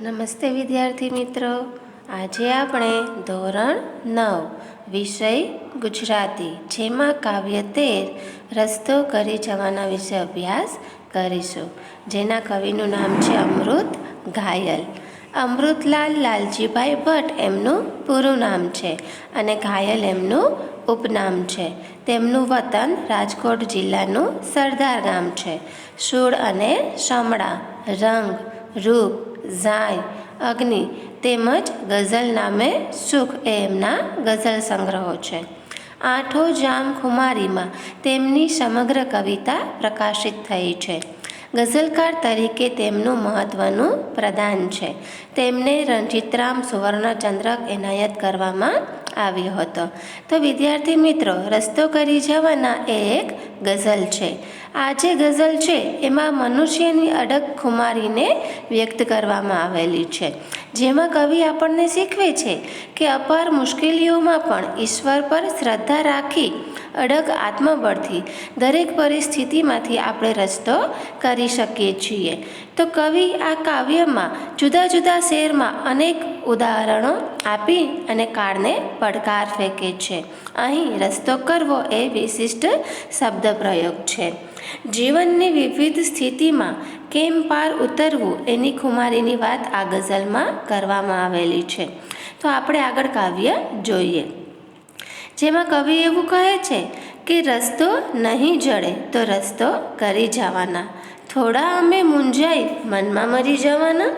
નમસ્તે વિદ્યાર્થી મિત્રો, આજે આપણે ધોરણ 9 વિષય ગુજરાતી જેમાં કાવ્ય 13 રસ્તો કરી જવાના વિશે અભ્યાસ કરીશું, જેના કવિનું નામ છે અમૃત ઘાયલ. અમૃતલાલ લાલજીભાઈ ભટ્ટ એમનું પૂરું નામ છે અને ઘાયલ એમનું ઉપનામ છે. તેમનું વતન રાજકોટ જિલ્લાનું સરદાર ગામ છે. સૂળ અને શમણા, રંગ, રૂપ, ઝાય, અગ્નિ તેમજ ગઝલ નામે સુખ એ એમના ગઝલ સંગ્રહો છે. આઠો જામ ખુમારીમાં તેમની સમગ્ર કવિતા પ્રકાશિત થઈ છે. ગઝલકાર તરીકે તેમનું મહત્ત્વનું પ્રદાન છે. તેમને રણજીતરામ સુવર્ણચંદ્રક એનાયત કરવામાં આવ્યો હતો. તો વિદ્યાર્થી મિત્રો, રસ્તો કરી જવાના એ એક ગઝલ છે. આ જે ગઝલ છે એમાં મનુષ્યની અડગ ખુમારીને વ્યક્ત કરવામાં આવેલી છે, જેમાં કવિ આપણને શીખવે છે કે અપાર મુશ્કેલીઓમાં પણ ઈશ્વર પર શ્રદ્ધા રાખી અડગ આત્મબળથી દરેક પરિસ્થિતિમાંથી આપણે રસ્તો કરી શકીએ છીએ. તો કવિ આ કાવ્યમાં જુદા જુદા શેરમાં અનેક ઉદાહરણો આપી અને કાળને પડકાર ફેંકે છે. અહીં રસ્તો કરવો એ વિશિષ્ટ શબ્દ પ્રયોગ છે. જીવનની વિવિધ સ્થિતિમાં કેમ પાર ઉતરવું એની ખુમારીની વાત આ ગઝલમાં કરવામાં આવેલી છે. તો આપણે આગળ કાવ્ય જોઈએ, જેમાં કવિ એવું કહે છે કે રસ્તો નહીં જડે તો રસ્તો કરી જવાના, થોડા અમે મૂંઝાઈ મનમાં મરી જવાના.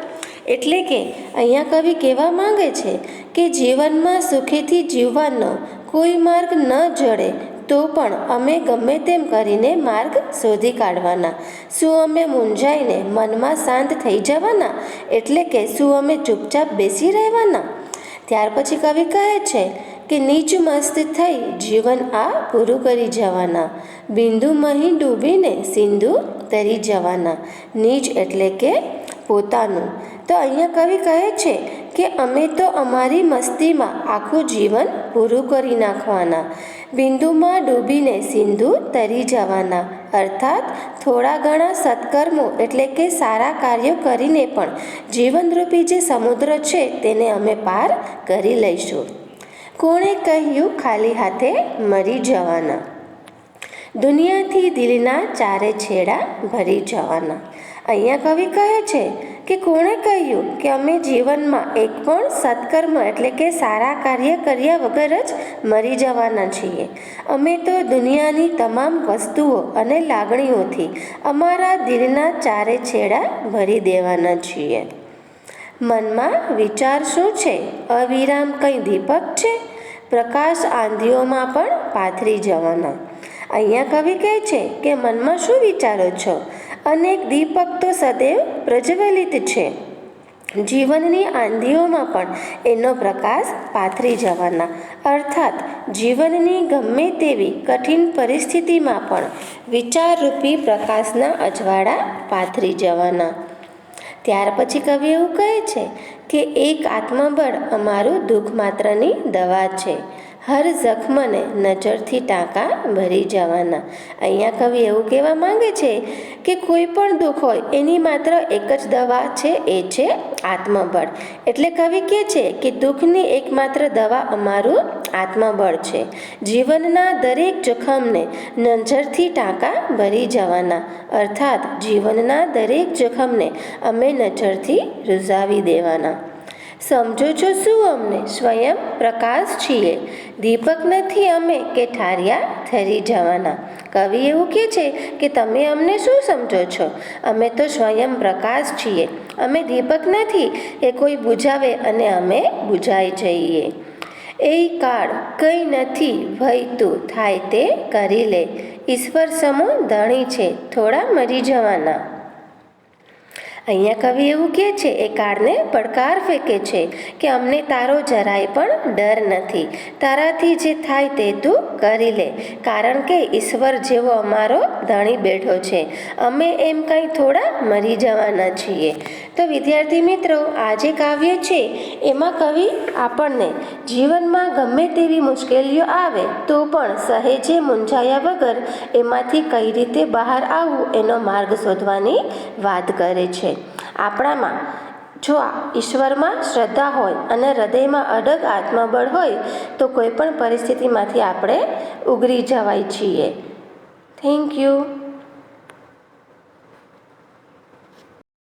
એટલે કે અહીંયા કવિ કહેવા માંગે છે કે જીવનમાં સુખેથી જીવવાનો કોઈ માર્ગ ન જડે તો પણ અમે ગમે તેમ કરીને માર્ગ શોધી કાઢવાના. શું અમે મૂંઝાઈને મનમાં શાંત થઈ જવાના? એટલે કે શું અમે ચૂપચાપ બેસી રહેવાના? ત્યાર પછી કવિ કહે છે કે નીચ મસ્ત થઈ જીવન આ પૂરું કરી જવાના, બિંદુ મહી ડૂબીને સિંધુ તરી જવાના. નીચ એટલે કે પોતાનું. તો અહીંયા કવિ કહે છે કે અમે તો અમારી મસ્તીમાં આખું જીવન પૂરું કરી નાખવાના, બિંદુમાં ડૂબીને સિંધુ તરી જવાના. અર્થાત થોડા ઘણા સત્કર્મો એટલે કે સારા કાર્યો કરીને પણ જીવનરૂપી જે સમુદ્ર છે તેને અમે પાર કરી લઈશું. કોણે કહ્યું ખાલી હાથે મરી જવાના, દુનિયાથી દિલના ચારે છેડા ભરી જવાના. અહીંયા કવિ કહે છે કે કોણે કહ્યું કે અમે જીવનમાં એક પણ સત્કર્મ એટલે કે સારા કાર્ય કર્યા વગર જ મરી જવાના છીએ. અમે તો દુનિયાની તમામ વસ્તુઓ અને લાગણીઓથી અમારા દિલના ચારે છેડા ભરી દેવાના છીએ. મનમાં વિચાર શું છે? અવિરામ કંઈ દીપક છે? પ્રકાશ આંધિઓમાં પણ પાથરી જવાના. અહીંયા કવિ કહે છે કે મનમાં શું વિચારો છો? અનેક દીપક તો સદૈવ પ્રજ્વલિત છે. જીવનની આંધિઓમાં પણ એનો પ્રકાશ પાથરી જવાના. અર્થાત જીવનની ગમે તેવી કઠિન પરિસ્થિતિમાં પણ વિચારરૂપી પ્રકાશના અજવાળા પાથરી જવાના. ત્યાર પછી કવિ એવું કહે છે કે એક આત્મબળ અમારું દુઃખ માત્રની દવા છે, હર જખ્મને નજરથી ટાંકા ભરી જવાના. અહીંયા કવિ એવું કહેવા માંગે છે કે કોઈ પણ દુઃખ હોય એની માત્ર એક જ દવા છે, એ છે આત્મબળ. એટલે કવિ કહે છે કે દુઃખની એકમાત્ર દવા અમારું આત્મબળ છે. જીવનના દરેક જોખમને નજરથી ટાંકા ભરી જવાના. અર્થાત જીવનના દરેક જોખમને અમે નજરથી રૂઝાવી દેવાના. સમજો છો શું અમને સ્વયં પ્રકાશ છીએ, દીપક નથી અમે કે ઠારિયા ઠરી જવાના. કવિ એવું કહે છે કે તમે અમને શું સમજો છો? અમે તો સ્વયં પ્રકાશ છીએ, અમે દીપક નથી એ કોઈ બુઝાવે અને અમે બુઝાઈ જઈએ. એ કાળ કંઈ નથી ભય તું થાય તે કરી લે, ઈશ્વર સમો ધણી છે થોડા મરી જવાના. અહીંયા કવિ એવું કહે છે, એ કાળને પડકાર ફેંકે છે કે અમને તારો જરાય પણ ડર નથી, તારાથી જે થાય તે તું કરી લે, કારણ કે ઈશ્વર જેવો અમારો ધણી બેઠો છે, અમે એમ કંઈ થોડા મરી જવાના છીએ. તો વિદ્યાર્થી મિત્રો, આ જે કાવ્ય છે એમાં કવિ આપણને જીવનમાં ગમે તેવી મુશ્કેલીઓ આવે તો પણ સહેજે મૂંઝાયા વગર એમાંથી કઈ રીતે બહાર આવવું એનો માર્ગ શોધવાની વાત કરે છે. આપણામાં જો ઈશ્વરમાં શ્રદ્ધા હોય અને હૃદયમાં અડગ આત્મબળ હોય તો કોઈ પણ પરિસ્થિતિમાંથી આપણે ઉગરી જવાય છીએ. Thank you.